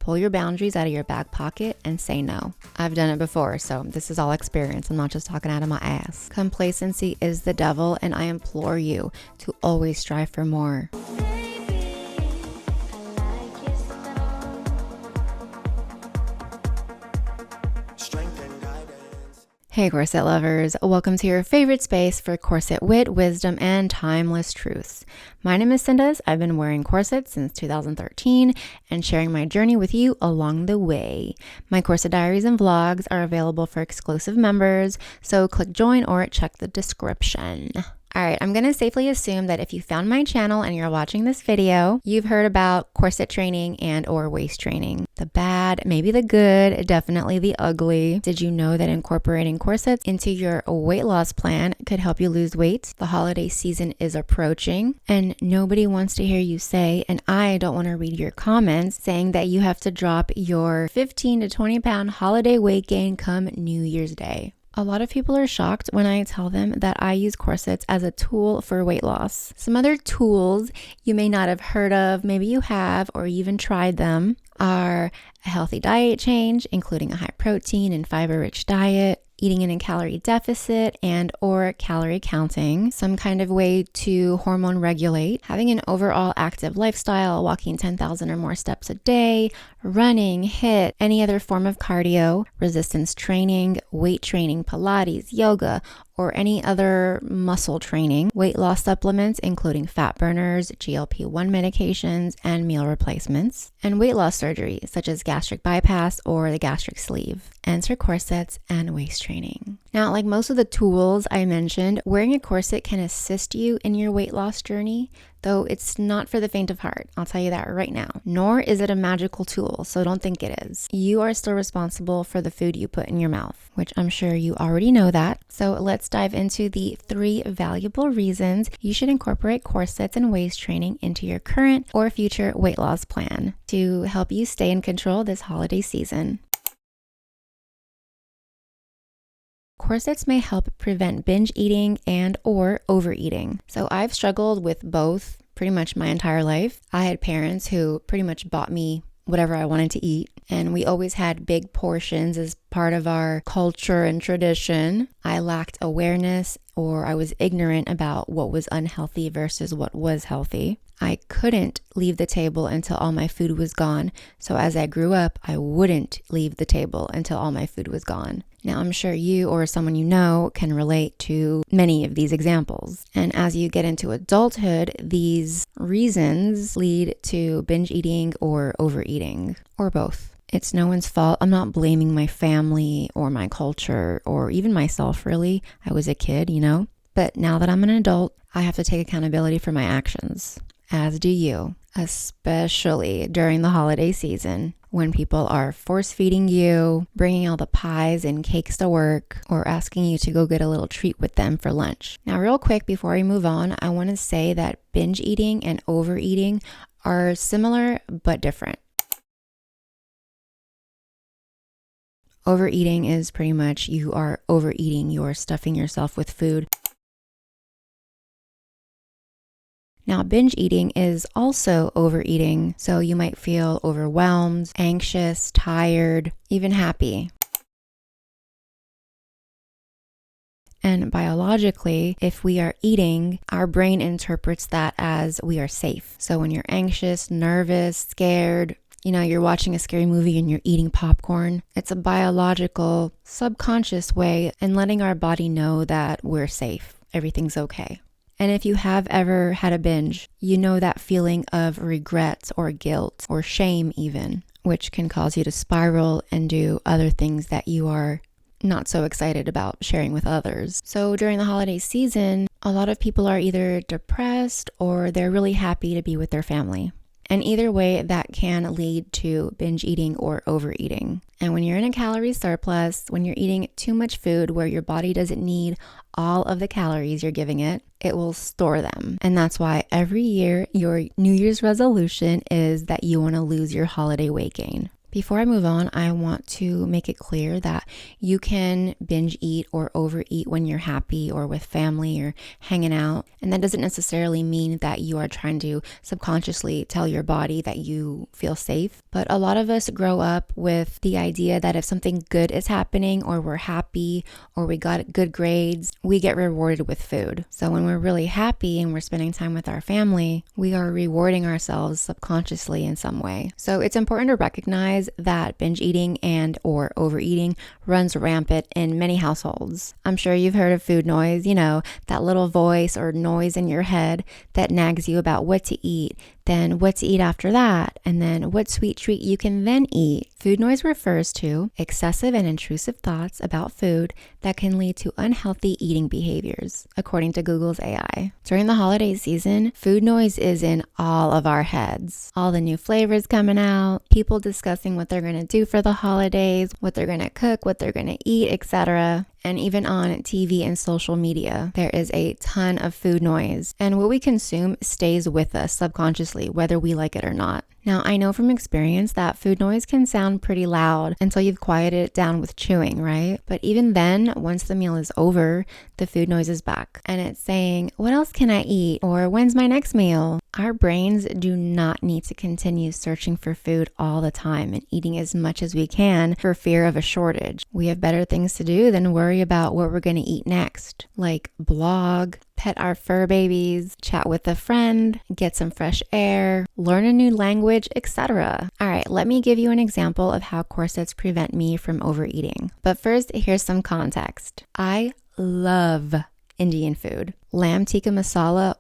Pull your boundaries out of your back pocket and say no. I've done it before, so this is all experience. I'm not just talking out of my ass. Complacency is the devil, and I implore you to always strive for more. Hey corset lovers, welcome to your favorite space for corset wit, wisdom, and timeless truths. My name is Sinduz. I've been wearing corsets since 2013 and sharing my journey with you along the way. My corset diaries and vlogs are available for exclusive members, so click join or check the description. All right, I'm going to safely assume that if you found my channel and you're watching this video, you've heard about corset training and or waist training. The bad, maybe the good, definitely the ugly. Did you know that incorporating corsets into your weight loss plan could help you lose weight? The holiday season is approaching and nobody wants to hear you say, and I don't want to read your comments saying that you have to drop your 15 to 20 pound holiday weight gain come New Year's Day. A lot of people are shocked when I tell them that I use corsets as a tool for weight loss. Some other tools you may not have heard of, maybe you have or even tried them, are a healthy diet change, including a high protein and fiber-rich diet, eating in a calorie deficit and or calorie counting, some kind of way to hormone regulate, having an overall active lifestyle, walking 10,000 or more steps a day, running, HIIT, any other form of cardio, resistance training, weight training, Pilates, yoga, or any other muscle training, weight loss supplements, including fat burners, GLP-1 medications, and meal replacements, and weight loss surgery, such as gastric bypass or the gastric sleeve. Enter corsets and waist training. Now, like most of the tools I mentioned, wearing a corset can assist you in your weight loss journey, though it's not for the faint of heart. I'll tell you that right now. Nor is it a magical tool, so don't think it is. You are still responsible for the food you put in your mouth, which I'm sure you already know that. So let's dive into the 3 valuable reasons you should incorporate corsets and waist training into your current or future weight loss plan to help you stay in control this holiday season. Corsets may help prevent binge eating and or overeating. So I've struggled with both pretty much my entire life. I had parents who pretty much bought me whatever I wanted to eat, and we always had big portions as part of our culture and tradition. I lacked awareness, or I was ignorant about what was unhealthy versus what was healthy. I couldn't leave the table until all my food was gone. So as I grew up, I wouldn't leave the table until all my food was gone. Now, I'm sure you or someone you know can relate to many of these examples. And as you get into adulthood, these reasons lead to binge eating or overeating, or both. It's no one's fault. I'm not blaming my family or my culture or even myself, really. I was a kid, you know. But now that I'm an adult, I have to take accountability for my actions. As do you, especially during the holiday season when people are force feeding you, bringing all the pies and cakes to work, or asking you to go get a little treat with them for lunch. Now, real quick, before we move on, I want to say that binge eating and overeating are similar but different. Overeating is pretty much you are overeating, you are stuffing yourself with food. Now, binge eating is also overeating, so you might feel overwhelmed, anxious, tired, even happy. And biologically, if we are eating, our brain interprets that as we are safe. So when you're anxious, nervous, scared, you're watching a scary movie and you're eating popcorn, it's a biological, subconscious way in letting our body know that we're safe, everything's okay. And if you have ever had a binge, you know that feeling of regret or guilt or shame even, which can cause you to spiral and do other things that you are not so excited about sharing with others. So during the holiday season, a lot of people are either depressed or they're really happy to be with their family. And either way, that can lead to binge eating or overeating. And when you're in a calorie surplus, when you're eating too much food where your body doesn't need all of the calories you're giving it, it will store them. And that's why every year your New Year's resolution is that you want to lose your holiday weight gain. Before I move on, I want to make it clear that you can binge eat or overeat when you're happy or with family or hanging out. And that doesn't necessarily mean that you are trying to subconsciously tell your body that you feel safe. But a lot of us grow up with the idea that if something good is happening or we're happy or we got good grades, we get rewarded with food. So when we're really happy and we're spending time with our family, we are rewarding ourselves subconsciously in some way. So it's important to recognize that binge eating and or overeating runs rampant in many households. I'm sure you've heard of food noise, that little voice or noise in your head that nags you about what to eat, then what to eat after that, and then what sweet treat you can then eat. Food noise refers to excessive and intrusive thoughts about food that can lead to unhealthy eating behaviors, according to Google's AI. During the holiday season, food noise is in all of our heads. All the new flavors coming out, people discussing what they're going to do for the holidays, what they're going to cook, what they're going to eat, etc. And even on TV and social media, there is a ton of food noise. And what we consume stays with us subconsciously, whether we like it or not. Now, I know from experience that food noise can sound pretty loud until you've quieted it down with chewing, right? But even then, once the meal is over, the food noise is back. And it's saying, what else can I eat? Or when's my next meal? Our brains do not need to continue searching for food all the time and eating as much as we can for fear of a shortage. We have better things to do than worry about what we're going to eat next, like blog, pet our fur babies, chat with a friend, get some fresh air, learn a new language, etc. All right, let me give you an example of how corsets prevent me from overeating. But first, here's some context. I love Indian food. Lamb tikka masala,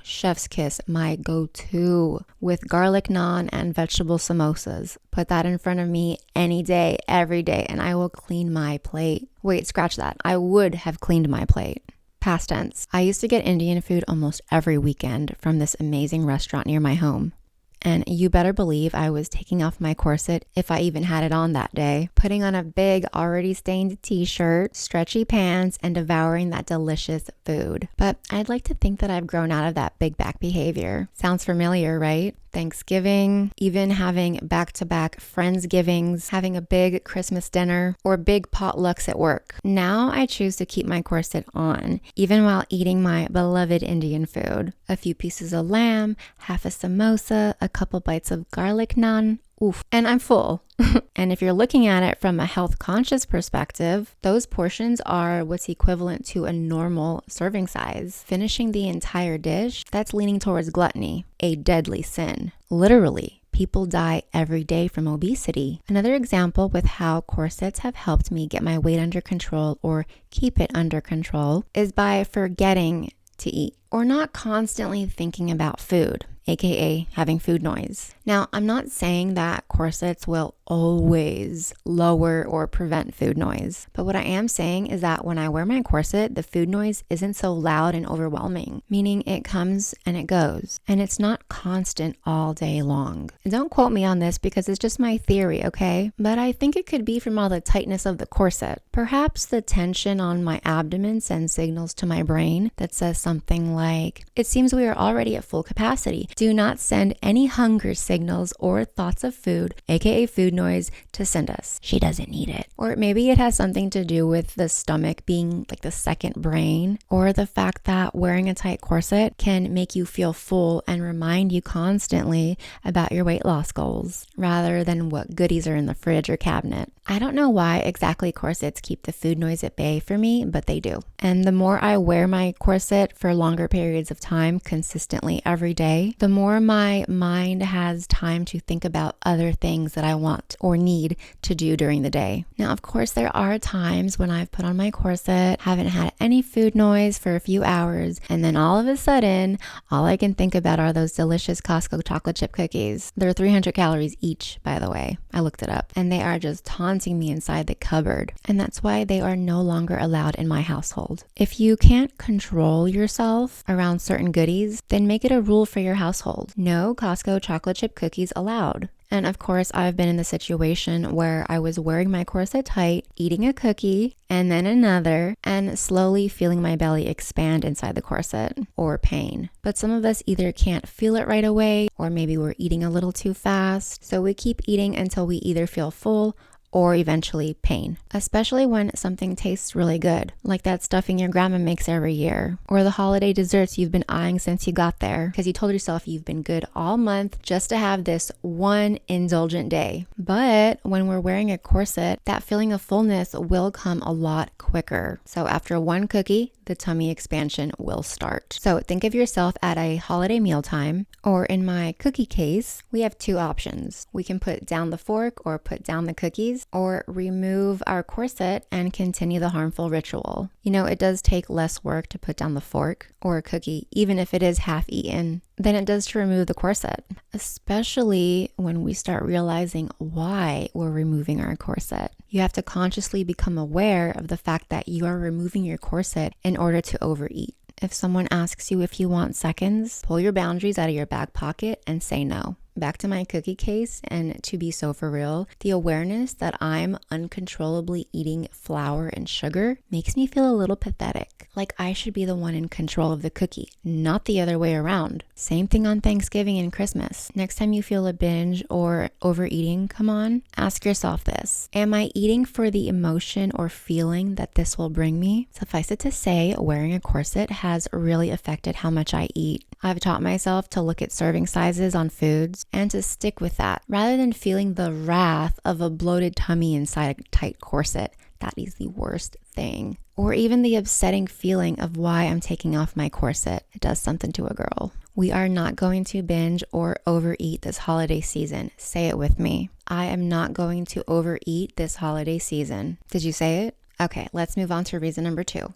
chef's kiss, my go-to, with garlic naan and vegetable samosas. Put that in front of me any day, every day, and I will clean my plate. Wait, scratch that. I would have cleaned my plate. Past tense. I used to get Indian food almost every weekend from this amazing restaurant near my home. And you better believe I was taking off my corset if I even had it on that day, putting on a big, already stained t-shirt, stretchy pants, and devouring that delicious food. But I'd like to think that I've grown out of that big back behavior. Sounds familiar, right? Thanksgiving, even having back-to-back Friendsgivings, having a big Christmas dinner, or big potlucks at work. Now I choose to keep my corset on, even while eating my beloved Indian food. A few pieces of lamb, half a samosa, a couple bites of garlic naan. And I'm full. And if you're looking at it from a health conscious perspective, those portions are what's equivalent to a normal serving size. Finishing the entire dish, that's leaning towards gluttony, a deadly sin. Literally, people die every day from obesity. Another example with how corsets have helped me get my weight under control or keep it under control is by forgetting to eat or not constantly thinking about food, aka having food noise. Now, I'm not saying that corsets will always lower or prevent food noise, but what I am saying is that when I wear my corset, the food noise isn't so loud and overwhelming, meaning it comes and it goes, and it's not constant all day long. And don't quote me on this because it's just my theory, okay? But I think it could be from all the tightness of the corset. Perhaps the tension on my abdomen sends signals to my brain that says something like, it seems we are already at full capacity. Do not send any hunger signals or thoughts of food, aka food noise, to sinduz. She doesn't need it. Or maybe it has something to do with the stomach being like the second brain, or the fact that wearing a tight corset can make you feel full and remind you constantly about your weight loss goals, rather than what goodies are in the fridge or cabinet. I don't know why exactly corsets keep the food noise at bay for me, but they do. And the more I wear my corset for longer periods of time consistently every day, the more my mind has time to think about other things that I want or need to do during the day. Now, of course, there are times when I've put on my corset, haven't had any food noise for a few hours, and then all of a sudden, all I can think about are those delicious Costco chocolate chip cookies. They're 300 calories each, by the way. I looked it up, and they are just taunting me inside the cupboard. And that's why they are no longer allowed in my household. If you can't control yourself around certain goodies, then make it a rule for your household. No Costco chocolate chip cookies allowed. And of course, I've been in the situation where I was wearing my corset tight, eating a cookie, and then another, and slowly feeling my belly expand inside the corset, or pain. But some of us either can't feel it right away, or maybe we're eating a little too fast. So we keep eating until we either feel full or eventually pain, especially when something tastes really good, like that stuffing your grandma makes every year, or the holiday desserts you've been eyeing since you got there because you told yourself you've been good all month just to have this one indulgent day. But when we're wearing a corset, that feeling of fullness will come a lot quicker. So after one cookie, the tummy expansion will start. So think of yourself at a holiday mealtime, or in my cookie case, we have two options. We can put down the fork or put down the cookies, or remove our corset and continue the harmful ritual. You know, it does take less work to put down the fork or a cookie, even if it is half eaten, than it does to remove the corset, especially when we start realizing why we're removing our corset. You have to consciously become aware of the fact that you are removing your corset in order to overeat. If someone asks you if you want seconds, pull your boundaries out of your back pocket and say no. Back to my cookie case, and to be so for real, the awareness that I'm uncontrollably eating flour and sugar makes me feel a little pathetic. Like I should be the one in control of the cookie, not the other way around. Same thing on Thanksgiving and Christmas. Next time you feel a binge or overeating come on, ask yourself this: am I eating for the emotion or feeling that this will bring me? Suffice it to say, wearing a corset has really affected how much I eat. I've taught myself to look at serving sizes on foods and to stick with that, rather than feeling the wrath of a bloated tummy inside a tight corset. That is the worst thing. Or even the upsetting feeling of why I'm taking off my corset. It does something to a girl. We are not going to binge or overeat this holiday season. Say it with me. I am not going to overeat this holiday season. Did you say it? Okay, let's move on to reason number 2.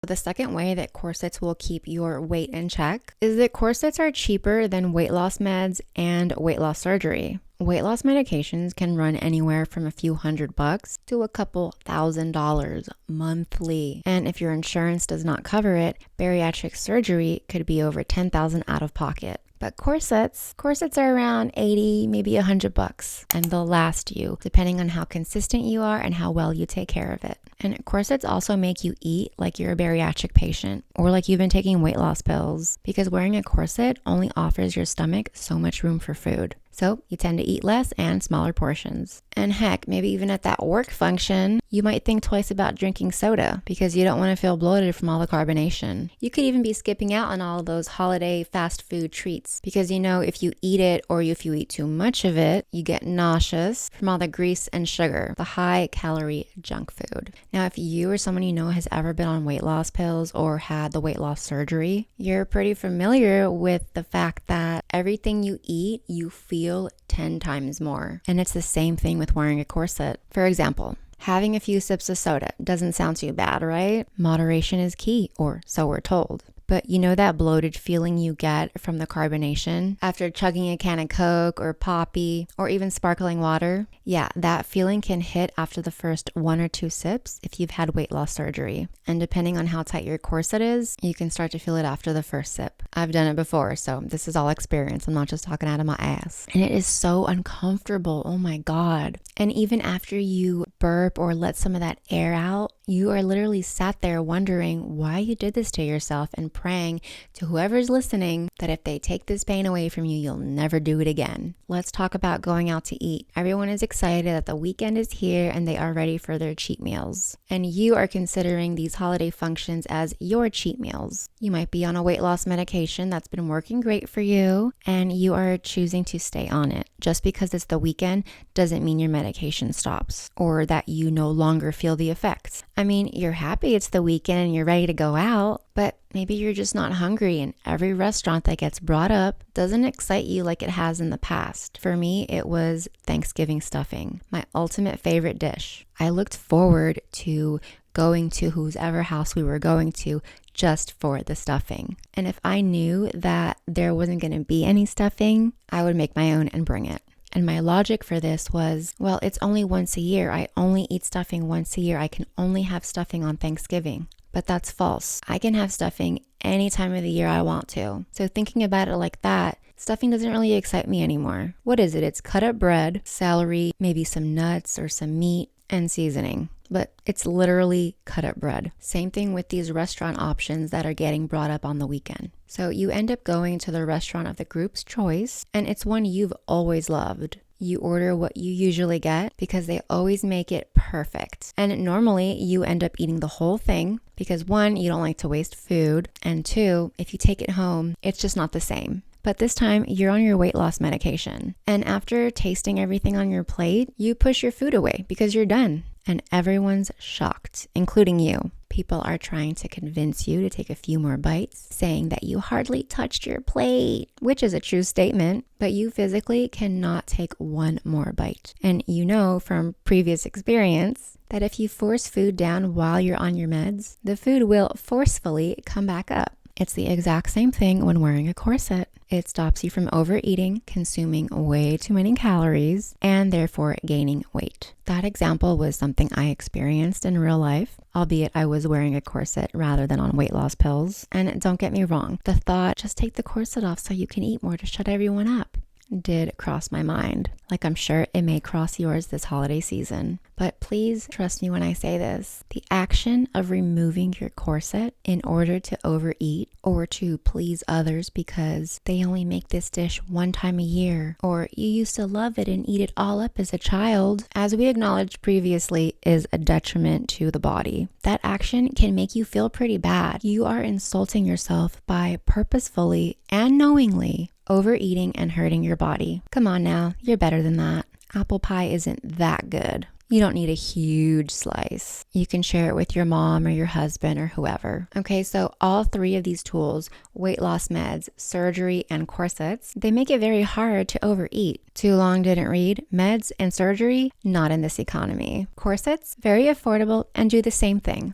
The second way that corsets will keep your weight in check is that corsets are cheaper than weight loss meds and weight loss surgery. Weight loss medications can run anywhere from a few $100 to a couple $1,000 monthly. And if your insurance does not cover it, bariatric surgery could be over $10,000 out of pocket. But corsets are around 80, maybe $100, and they'll last you depending on how consistent you are and how well you take care of it. And corsets also make you eat like you're a bariatric patient or like you've been taking weight loss pills, because wearing a corset only offers your stomach so much room for food. So you tend to eat less and smaller portions. And heck, maybe even at that work function, you might think twice about drinking soda because you don't want to feel bloated from all the carbonation. You could even be skipping out on all of those holiday fast food treats because you know if you eat it or if you eat too much of it, you get nauseous from all the grease and sugar, the high calorie junk food. Now, if you or someone you know has ever been on weight loss pills or had the weight loss surgery, you're pretty familiar with the fact that everything you eat, you feel 10 times more. And it's the same thing with wearing a corset. For example, having a few sips of soda doesn't sound too bad, right? Moderation is key, or so we're told. But you know that bloated feeling you get from the carbonation after chugging a can of Coke or Poppy or even sparkling water? Yeah, that feeling can hit after the first 1 or 2 sips if you've had weight loss surgery. And depending on how tight your corset is, you can start to feel it after the first sip. I've done it before, so this is all experience. I'm not just talking out of my ass. And it is so uncomfortable. Oh my God. And even after you burp or let some of that air out, you are literally sat there wondering why you did this to yourself and praying to whoever's listening that if they take this pain away from you, you'll never do it again. Let's talk about going out to eat. Everyone is excited that the weekend is here and they are ready for their cheat meals. And you are considering these holiday functions as your cheat meals. You might be on a weight loss medication that's been working great for you and you are choosing to stay on it. Just because it's the weekend doesn't mean your medication stops or that you no longer feel the effects. I mean, you're happy it's the weekend and you're ready to go out, but maybe you're just not hungry and every restaurant that gets brought up doesn't excite you like it has in the past. For me, it was Thanksgiving stuffing, my ultimate favorite dish. I looked forward to going to whoever house we were going to just for the stuffing. And if I knew that there wasn't going to be any stuffing, I would make my own and bring it. And my logic for this was, well, it's only once a year. I only eat stuffing once a year. I can only have stuffing on Thanksgiving. But that's false. I can have stuffing any time of the year I want to. So thinking about it like that, Stuffing doesn't really excite me anymore. What is it? It's cut up bread, celery, maybe some nuts or some meat, and seasoning. But it's literally cut up bread. Same thing with these restaurant options that are getting brought up on the weekend. So you end up going to the restaurant of the group's choice, and it's one you've always loved. You order what you usually get because they always make it perfect. And normally you end up eating the whole thing because one, you don't like to waste food, and two, if you take it home, it's just not the same. But this time you're on your weight loss medication. And after tasting everything on your plate, you push your food away because you're done. And everyone's shocked, including you. People are trying to convince you to take a few more bites, saying that you hardly touched your plate, which is a true statement, but you physically cannot take one more bite. And you know from previous experience that if you force food down while you're on your meds, the food will forcefully come back up. It's the exact same thing when wearing a corset. It stops you from overeating, consuming way too many calories, and therefore gaining weight. That example was something I experienced in real life, albeit I was wearing a corset rather than on weight loss pills. And don't get me wrong, the thought, just take the corset off so you can eat more to shut everyone up, did cross my mind, like I'm sure it may cross yours this holiday season. But please trust me when I say this. The action of removing your corset in order to overeat or to please others because they only make this dish one time a year, or you used to love it and eat it all up as a child, as we acknowledged previously, is a detriment to the body. That action can make you feel pretty bad. You are insulting yourself by purposefully and knowingly overeating and hurting your body. Come on now, you're better than that. Apple pie isn't that good. You don't need a huge slice. You can share it with your mom or your husband or whoever. Okay, so all three of these tools, weight loss meds, surgery, and corsets, they make it very hard to overeat. Too long didn't read. Meds and surgery, not in this economy. Corsets, very affordable and do the same thing.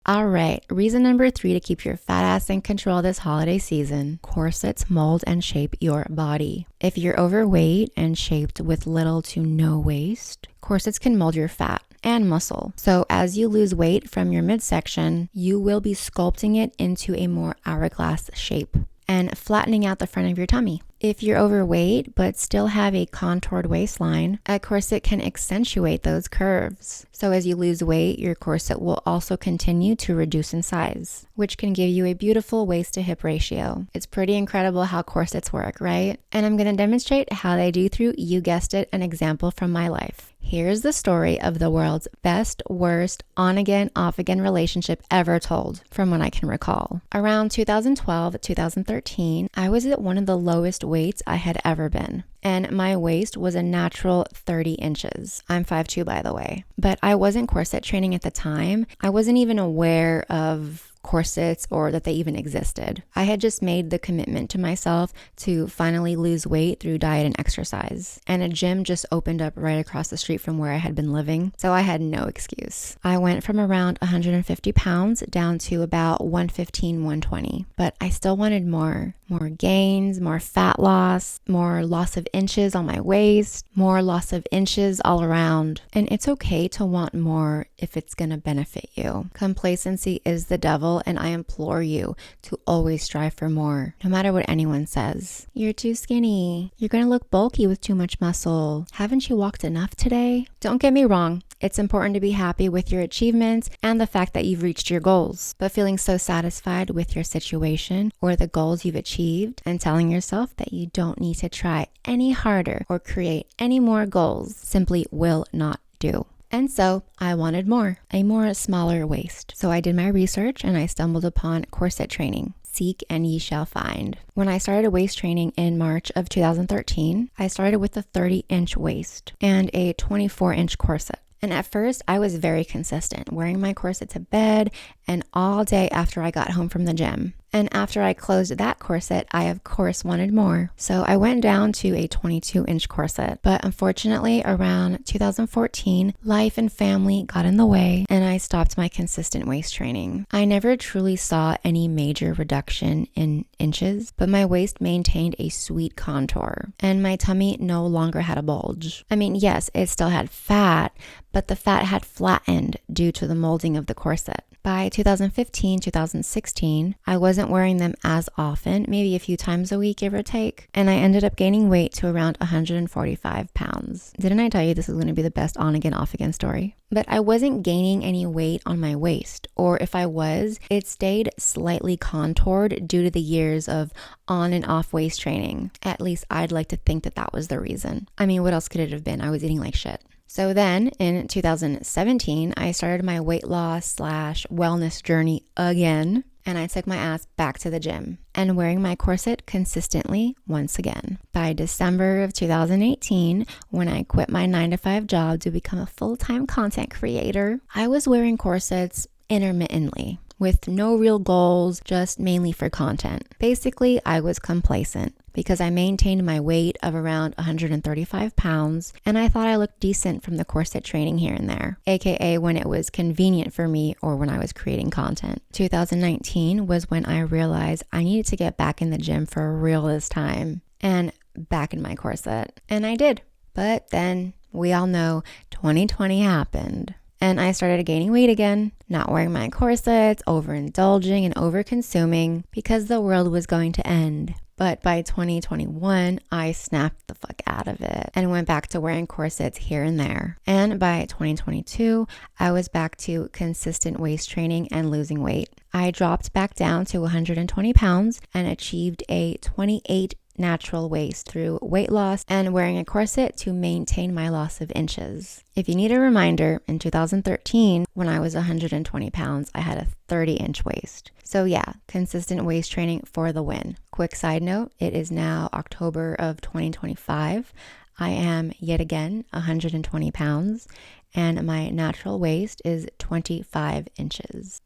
All right, reason number 3 to keep your fat ass in control this holiday season. Corsets mold and shape your body. If you're overweight and shaped with little to no waist, corsets can mold your fat and muscle. So as you lose weight from your midsection, you will be sculpting it into a more hourglass shape and flattening out the front of your tummy. If you're overweight but still have a contoured waistline, a corset can accentuate those curves. So as you lose weight, your corset will also continue to reduce in size, which can give you a beautiful waist to hip ratio. It's pretty incredible how corsets work, right? And I'm going to demonstrate how they do through, you guessed it, an example from my life. Here's the story of the world's best, worst, on-again, off-again relationship ever told, from what I can recall. Around 2012, 2013, I was at one of the lowest weights I had ever been. And my waist was a natural 30 inches. I'm 5'2", by the way. But I wasn't corset training at the time. I wasn't even aware of corsets or that they even existed. I had just made the commitment to myself to finally lose weight through diet and exercise. And a gym just opened up right across the street from where I had been living. So I had no excuse. I went from around 150 pounds down to about 115, 120. But I still wanted more. More gains, more fat loss, more loss of inches on my waist, more loss of inches all around. And it's okay to want more if it's going to benefit you. Complacency is the devil, and I implore you to always strive for more, no matter what anyone says. You're too skinny. You're going to look bulky with too much muscle. Haven't you walked enough today? Don't get me wrong. It's important to be happy with your achievements and the fact that you've reached your goals, but feeling so satisfied with your situation or the goals you've achieved and telling yourself that you don't need to try any harder or create any more goals simply will not do. And so I wanted more, a more smaller waist. So I did my research and I stumbled upon corset training. Seek and ye shall find. When I started waist training in March of 2013, I started with a 30-inch waist and a 24-inch corset. And at first, I was very consistent, wearing my corset to bed and all day after I got home from the gym. And after I closed that corset, I of course wanted more. So I went down to a 22-inch corset. But unfortunately, around 2014, life and family got in the way and I stopped my consistent waist training. I never truly saw any major reduction in inches, but my waist maintained a sweet contour and my tummy no longer had a bulge. I mean, yes, it still had fat, but the fat had flattened due to the molding of the corset. By 2015, 2016, I wasn't wearing them as often, maybe a few times a week, give or take, and I ended up gaining weight to around 145 pounds. Didn't I tell you this was going to be the best on again, off again story? But I wasn't gaining any weight on my waist, or if I was, it stayed slightly contoured due to the years of on and off waist training. At least I'd like to think that that was the reason. I mean, what else could it have been? I was eating like shit. So then in 2017, I started my weight loss / wellness journey again, and I took my ass back to the gym and wearing my corset consistently once again. By December of 2018, when I quit my 9-to-5 job to become a full-time content creator, I was wearing corsets intermittently with no real goals, just mainly for content. Basically, I was complacent because I maintained my weight of around 135 pounds and I thought I looked decent from the corset training here and there, aka when it was convenient for me or when I was creating content. 2019 was when I realized I needed to get back in the gym for real this time and back in my corset. And I did. But then we all know 2020 happened. And I started gaining weight again, not wearing my corsets, overindulging and overconsuming because the world was going to end. But by 2021, I snapped the fuck out of it and went back to wearing corsets here and there. And by 2022, I was back to consistent waist training and losing weight. I dropped back down to 120 pounds and achieved a 28 natural waist through weight loss and wearing a corset to maintain my loss of inches. If you need a reminder, in 2013, when I was 120 pounds, I had a 30-inch waist. So yeah, consistent waist training for the win. Quick side note, it is now October of 2025. I am yet again 120 pounds and my natural waist is 25 inches.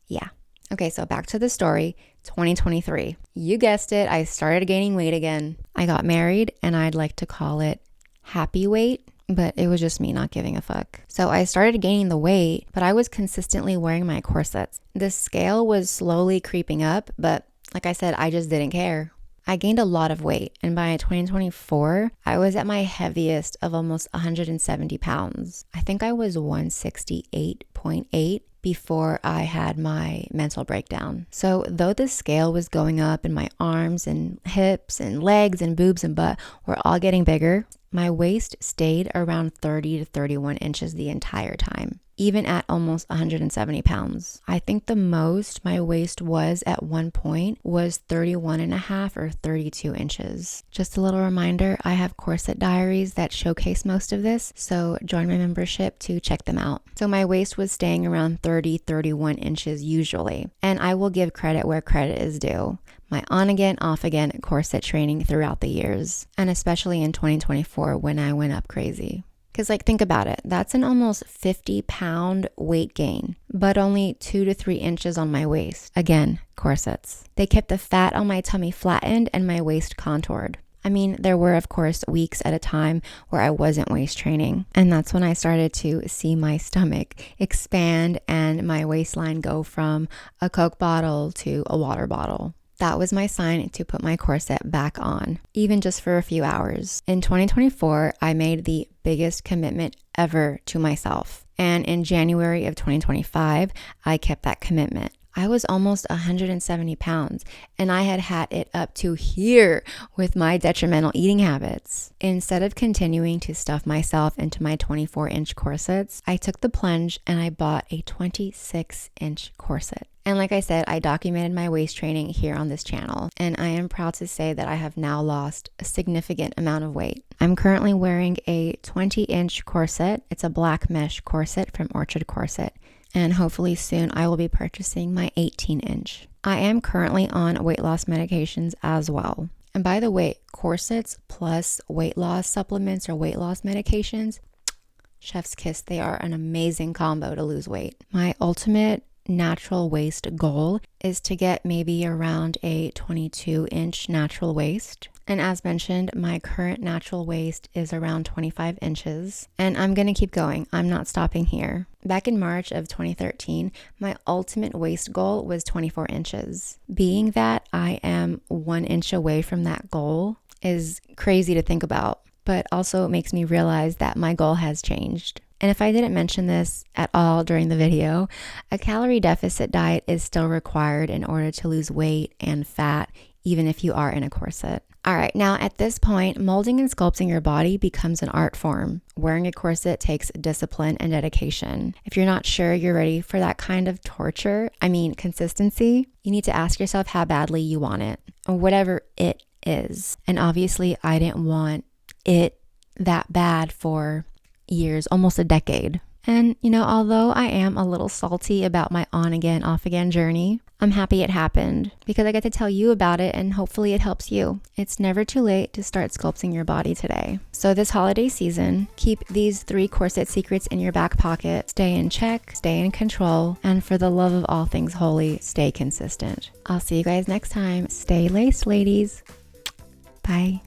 Yeah. Okay, so back to the story, 2023. You guessed it, I started gaining weight again. I got married and I'd like to call it happy weight, but it was just me not giving a fuck. So I started gaining the weight, but I was consistently wearing my corsets. The scale was slowly creeping up, but like I said, I just didn't care. I gained a lot of weight, and by 2024, I was at my heaviest of almost 170 pounds. I think I was 168.8 before I had my mental breakdown. So though the scale was going up and my arms and hips and legs and boobs and butt were all getting bigger, my waist stayed around 30 to 31 inches the entire time, even at almost 170 pounds. I think the most my waist was at one point was 31.5 or 32 inches. Just a little reminder, I have Corset diaries that showcase most of this, so join my membership to check them out. So my waist was staying around 31 inches usually, and I will give credit where credit is due. My on again, off again corset training throughout the years, and especially in 2024 when I went up crazy. Because think about it, that's an almost 50-pound weight gain, but only 2 to 3 inches on my waist. Again, corsets. They kept the fat on my tummy flattened and my waist contoured. I mean, there were, of course, weeks at a time where I wasn't waist training. And that's when I started to see my stomach expand and my waistline go from a Coke bottle to a water bottle. That was my sign to put my corset back on, even just for a few hours. In 2024, I made the biggest commitment ever to myself. And in January of 2025, I kept that commitment. I was almost 170 pounds and I had it up to here with my detrimental eating habits. Instead of continuing to stuff myself into my 24-inch corsets, I took the plunge and I bought a 26-inch corset. And like I said, I documented my waist training here on this channel, and I am proud to say that I have now lost a significant amount of weight. I'm currently wearing a 20-inch corset. It's a black mesh corset from Orchard Corset, and hopefully soon I will be purchasing my 18-inch. I am currently on weight loss medications as well. And by the way, corsets plus weight loss supplements or weight loss medications, chef's kiss, they are an amazing combo to lose weight. My ultimate natural waist goal is to get maybe around a 22-inch natural waist. And as mentioned, my current natural waist is around 25 inches. And I'm going to keep going. I'm not stopping here. Back in March of 2013, my ultimate waist goal was 24 inches. Being that I am 1 inch away from that goal is crazy to think about, but also makes me realize that my goal has changed. And if I didn't mention this at all during the video, a calorie deficit diet is still required in order to lose weight and fat, even if you are in a corset. All right, now at this point, molding and sculpting your body becomes an art form. Wearing a corset takes discipline and dedication. If you're not sure you're ready for that kind of consistency, you need to ask yourself how badly you want it, or whatever it is. And obviously, I didn't want it that bad for years, almost a decade. And, although I am a little salty about my on again, off again journey, I'm happy it happened because I get to tell you about it and hopefully it helps you. It's never too late to start sculpting your body today. So this holiday season, keep these 3 corset secrets in your back pocket. Stay in check, stay in control, and for the love of all things holy, stay consistent. I'll see you guys next time. Stay laced, ladies. Bye.